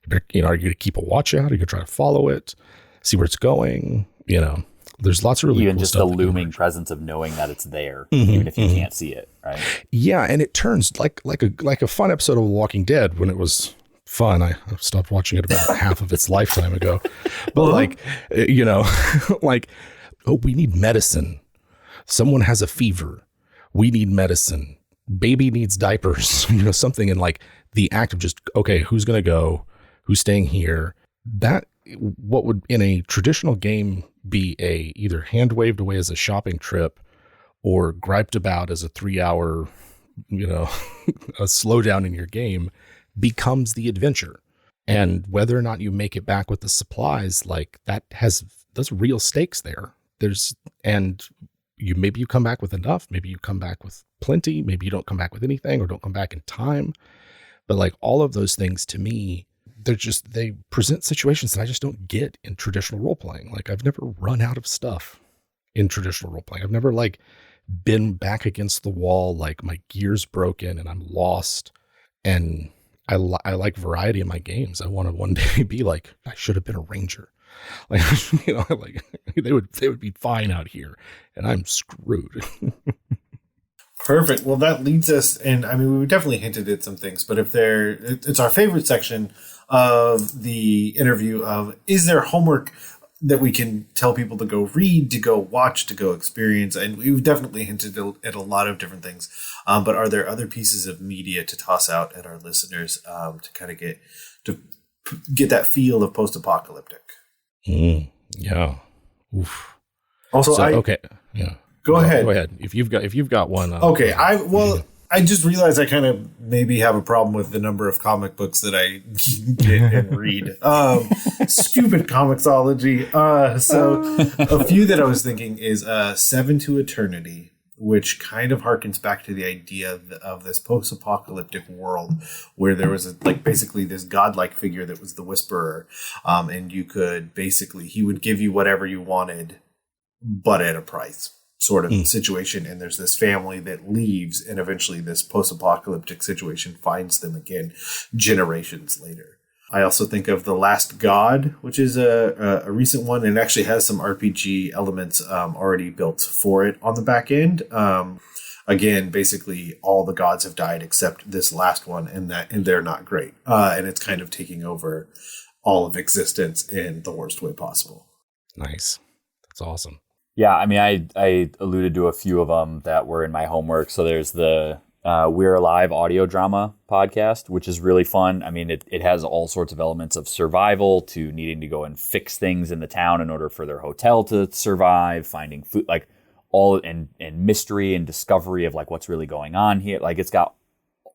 going to keep a watch out? Are you going to try to follow it, see where it's going? There's lots of really even cool just stuff the looming presence of knowing that it's there, Mm-hmm, even if you can't see it, right? Yeah, and it turns like a fun episode of The Walking Dead when it was fun. I stopped watching it about half of its lifetime ago, but like oh, we need medicine. Someone has a fever. We need medicine. Baby needs diapers. Something in like the act of just, okay, who's going to go? Who's staying here? That what would in a traditional game be either hand waved away as a shopping trip or griped about as a 3-hour, a slowdown in your game, becomes the adventure. And whether or not you make it back with the supplies, like those real stakes there. Maybe you come back with enough, maybe you come back with plenty, maybe you don't come back with anything or don't come back in time. But like all of those things to me, they present situations that I just don't get in traditional role playing. Like I've never run out of stuff in traditional role playing. I've never like been back against the wall, like my gear's broken and I'm lost. And I like variety in my games. I want to one day be like, I should have been a ranger. Like, like they would be fine out here and I'm screwed. Perfect. Well, that leads us, and I mean, we definitely hinted at some things, but it's our favorite section of the interview of, is there homework that we can tell people to go read, to go watch, to go experience? And we've definitely hinted at a lot of different things. But are there other pieces of media to toss out at our listeners to kind of get that feel of post-apocalyptic? Yeah. Oof. Also, okay. Yeah. Go ahead. Go ahead. If you've got one. Okay. I just realized I kind of maybe have a problem with the number of comic books that I get and read. Stupid comicsology. So a few that I was thinking is 7 to Eternity, which kind of harkens back to the idea of this post-apocalyptic world where there was basically this godlike figure that was the Whisperer. And you could he would give you whatever you wanted, but at a price. Sort of situation, and there's this family that leaves, and eventually this post-apocalyptic situation finds them again generations later. I also think of The Last God, which is a recent one, and actually has some RPG elements already built for it on the back end. Again, basically all the gods have died except this last one, and they're not great, and it's kind of taking over all of existence in the worst way possible. Nice. That's awesome. Yeah, I mean, I alluded to a few of them that were in my homework. So there's the We're Alive audio drama podcast, which is really fun. I mean, it has all sorts of elements of survival to needing to go and fix things in the town in order for their hotel to survive, finding food, like all and mystery and discovery of like what's really going on here. Like it's got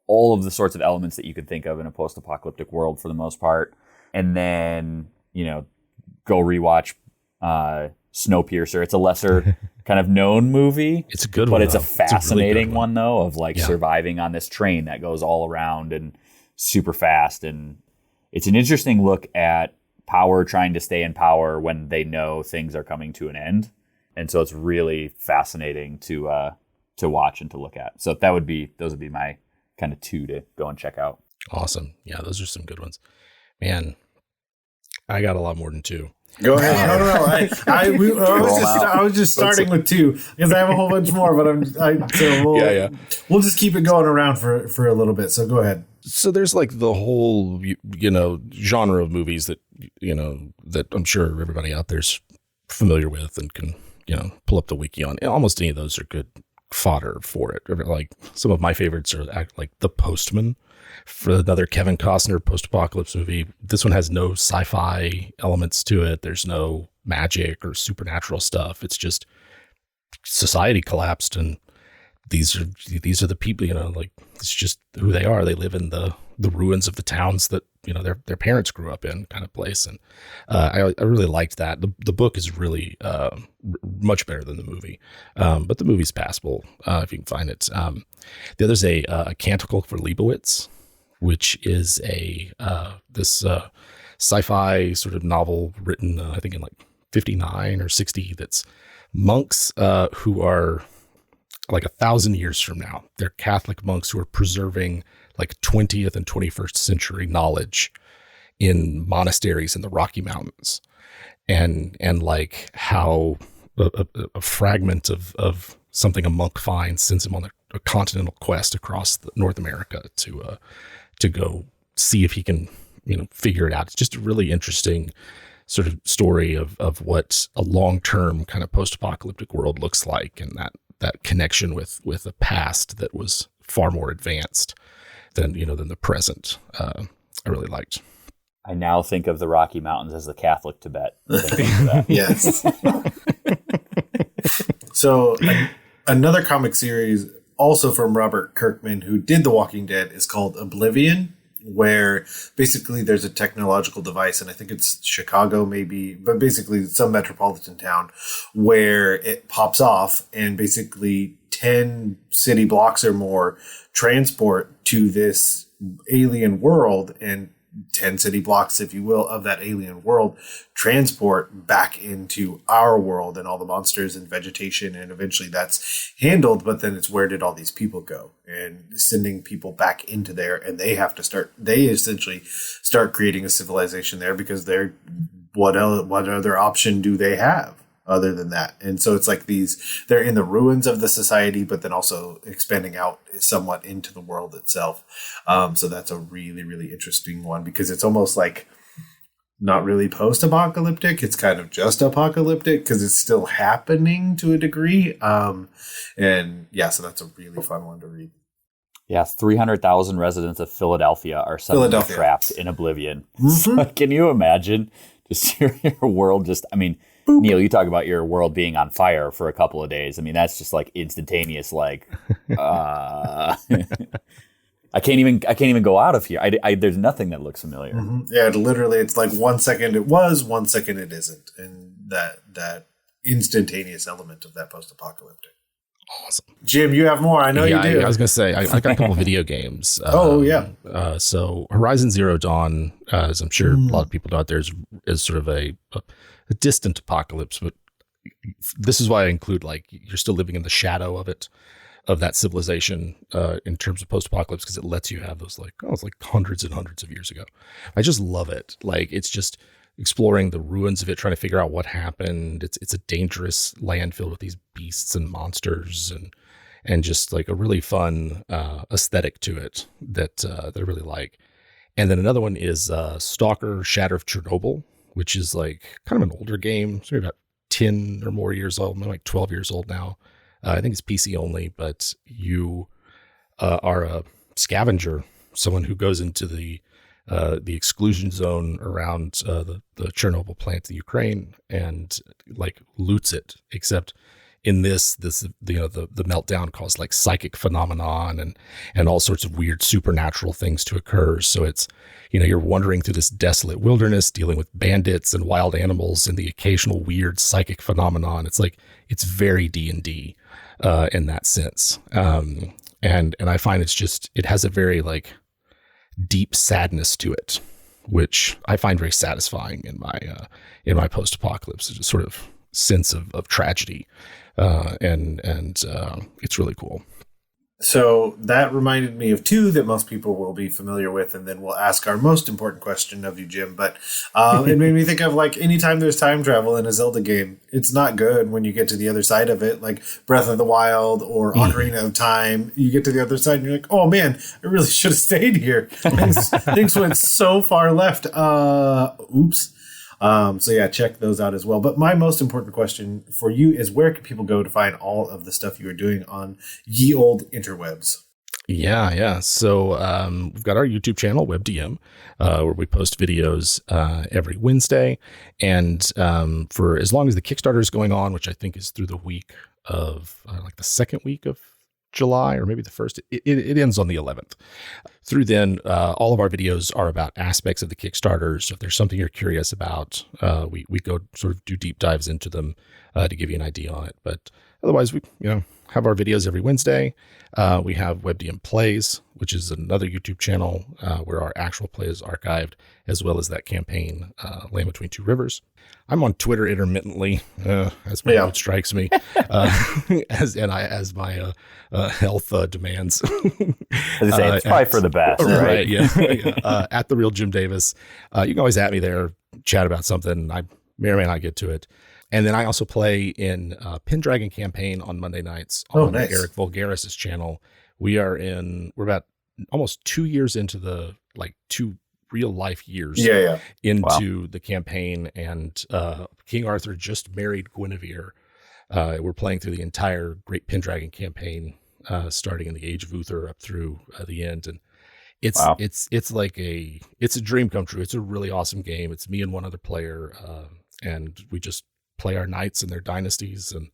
all of the sorts of elements that you could think of in a post-apocalyptic world for the most part. And then, go rewatch Snowpiercer. It's a lesser kind of known movie. It's a good one, but it's a fascinating really one though, of like surviving on this train that goes all around and super fast. And it's an interesting look at power trying to stay in power when they know things are coming to an end. And so it's really fascinating to watch and to look at. So those would be my kind of 2 to go and check out. Awesome. Yeah, those are some good ones. Man, I got a lot more than 2. Go ahead. No. I was just starting with 2 because I have a whole bunch more, but we'll just keep it going around for a little bit. So go ahead. So there's like the whole, genre of movies that, that I'm sure everybody out there's familiar with and can, pull up the wiki on. Almost any of those are good fodder for it. Like some of my favorites are like The Postman, for another Kevin Costner post-apocalypse movie. This one has no sci-fi elements to it. There's no magic or supernatural stuff. It's just society collapsed and these are the people, like it's just who they are. They live in the ruins of the towns that their parents grew up in, kind of place. And I really liked that. The book is really much better than the movie, but the movie's passable if you can find it. The other's a Canticle for Leibowitz, which is this sci-fi sort of novel written I think in like 59 or 60. That's monks who are like 1,000 years from now. They're Catholic monks who are preserving like 20th and 21st century knowledge in monasteries in the Rocky Mountains, and like how a fragment of something a monk finds sends him on a continental quest across North America to go see if he can figure it out. It's just a really interesting sort of story of what a long-term kind of post-apocalyptic world looks like, and that connection with a past that was far more advanced than the present. I really liked. I now think of the Rocky Mountains as the Catholic Tibet. Yes. So another comic series also from Robert Kirkman, who did The Walking Dead, is called Oblivion, where basically there's a technological device, and I think it's Chicago maybe, but basically some metropolitan town, where it pops off and basically 10 city blocks or more transport to this alien world, and 10 city blocks, if you will, of that alien world transport back into our world and all the monsters and vegetation, and eventually that's handled. But then it's, where did all these people go? And sending people back into there, and they essentially start creating a civilization there, because what other option do they have other than that? And so it's like they're in the ruins of the society, but then also expanding out somewhat into the world itself. So that's a really, really interesting one, because it's almost like not really post-apocalyptic. It's kind of just apocalyptic, because it's still happening to a degree. And yeah, so that's a really fun one to read. Yeah, 300,000 residents of Philadelphia are suddenly trapped in oblivion. Mm-hmm. So can you imagine just your world just, Neal, you talk about your world being on fire for a couple of days. That's just like instantaneous. Like, I can't even go out of here. There's nothing that looks familiar. Mm-hmm. Yeah, literally, it's like 1 second it was, 1 second it isn't, and that instantaneous element of that post-apocalyptic. Awesome, Jim. You have more. I know you do. I was gonna say I got a couple video games. So Horizon Zero Dawn, as I'm sure a lot of people out there, is sort of a distant apocalypse, but this is why I include, like, you're still living in the shadow of that civilization in terms of post-apocalypse, because it lets you have those it's like hundreds and hundreds of years ago. I just love it. Like, it's just exploring the ruins of it, trying to figure out what happened. It's a dangerous land filled with these beasts and monsters, and just like a really fun aesthetic to it that I really like. And then another one is Stalker: Shatter of Chernobyl, which is like kind of an older game. It's maybe about 10 or more years old, maybe like 12 years old now. I think it's PC only, but you are a scavenger, someone who goes into the exclusion zone around the Chernobyl plant in Ukraine and like loots it. Except in the meltdown caused like psychic phenomenon and all sorts of weird supernatural things to occur. So it's, you're wandering through this desolate wilderness, dealing with bandits and wild animals and the occasional weird psychic phenomenon. It's like, it's very D&D in that sense. And I find it has a very like deep sadness to it, which I find very satisfying in my post-apocalypse. It's a sort of sense of tragedy. And it's really cool. So that reminded me of two that most people will be familiar with, and then we'll ask our most important question of you, Jim. But it made me think of, like, anytime there's time travel in a Zelda game, it's not good when you get to the other side of it, like Breath of the Wild or Ocarina of Time. You get to the other side and you're like, oh man, I really should have stayed here. Things went so far left. Oops. So yeah, check those out as well. But my most important question for you is, where can people go to find all of the stuff you are doing on ye old interwebs? Yeah. So we've got our YouTube channel, WebDM, where we post videos every Wednesday. And for as long as the Kickstarter is going on, which I think is through the week of like the second week of July or maybe the 1st. It ends on the 11th. Through then, all of our videos are about aspects of the Kickstarter. So if there's something you're curious about, we go sort of do deep dives into them to give you an idea on it. But otherwise, we have our videos every Wednesday. We have WebDM Plays, which is another YouTube channel where our actual play is archived, as well as that campaign, Land Between Two Rivers. I'm on Twitter intermittently, as my mood strikes me, as my health demands. It's probably for the best, right? Yeah. At the real Jim Davis. You can always at me there, chat about something. I may or may not get to it. And then I also play in Pendragon Campaign on Monday nights on Eric Vulgaris's channel. We're about almost 2 years into the 2 real life years into the campaign. And King Arthur just married Guinevere. We're playing through the entire Great Pendragon Campaign, starting in the Age of Uther up through the end. And it's a dream come true. It's a really awesome game. It's me and one other player, and we just play our knights and their dynasties, and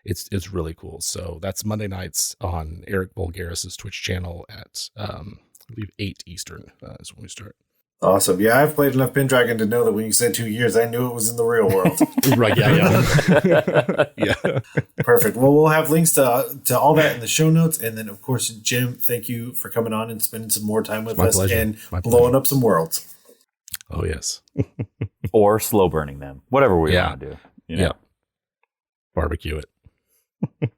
it's really cool. So that's Monday nights on Eric Vulgaris's Twitch channel at I believe 8 Eastern is when we start. Awesome. Yeah, I've played enough Pendragon to know that when you said 2 years, I knew it was in the real world. Right. Yeah. Yeah. Perfect. Well, we'll have links to all that in the show notes. And then, of course, Jim, thank you for coming on and spending some more time with us and blowing up some worlds. Oh, yes. Or slow burning them, whatever we want to do. Yeah. Barbecue it.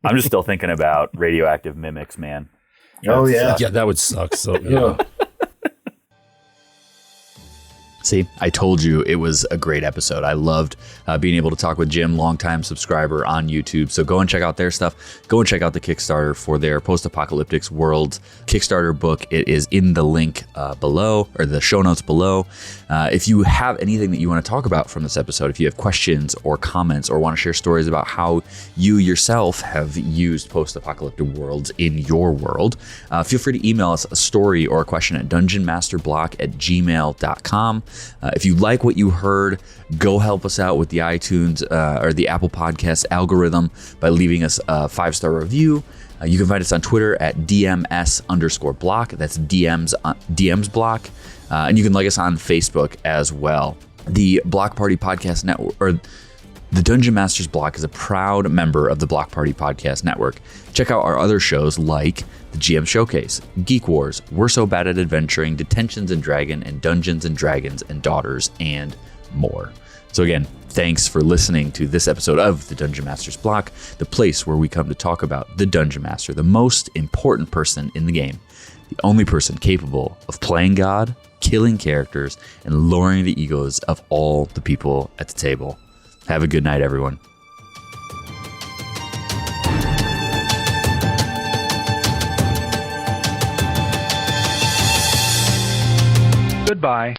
I'm just still thinking about radioactive mimics, man. Oh, yeah. Yeah, that would suck. So, yeah. See, I told you it was a great episode. I loved being able to talk with Jim, longtime subscriber on YouTube. So go and check out their stuff. Go and check out the Kickstarter for their Post Apocalyptic World Kickstarter book. It is in the link below, or the show notes below. If you have anything that you want to talk about from this episode, if you have questions or comments or want to share stories about how you yourself have used Post Apocalyptic Worlds in your world, feel free to email us a story or a question at dungeonmasterblock@gmail.com. If you like what you heard, go help us out with the iTunes or the Apple Podcast algorithm by leaving us a 5-star review. You can find us on Twitter at DMS_block. That's DMs block. And you can like us on Facebook as well. The Block Party Podcast Network, or the Dungeon Masters Block, is a proud member of the Block Party Podcast Network. Check out our other shows like the GM Showcase, Geek Wars, We're So Bad at Adventuring, Detentions and Dragon, and Dungeons and Dragons and Daughters, and more. So again, thanks for listening to this episode of the Dungeon Masters Block, the place where we come to talk about the Dungeon Master, the most important person in the game, the only person capable of playing God, killing characters, and lowering the egos of all the people at the table. Have a good night, everyone. Goodbye.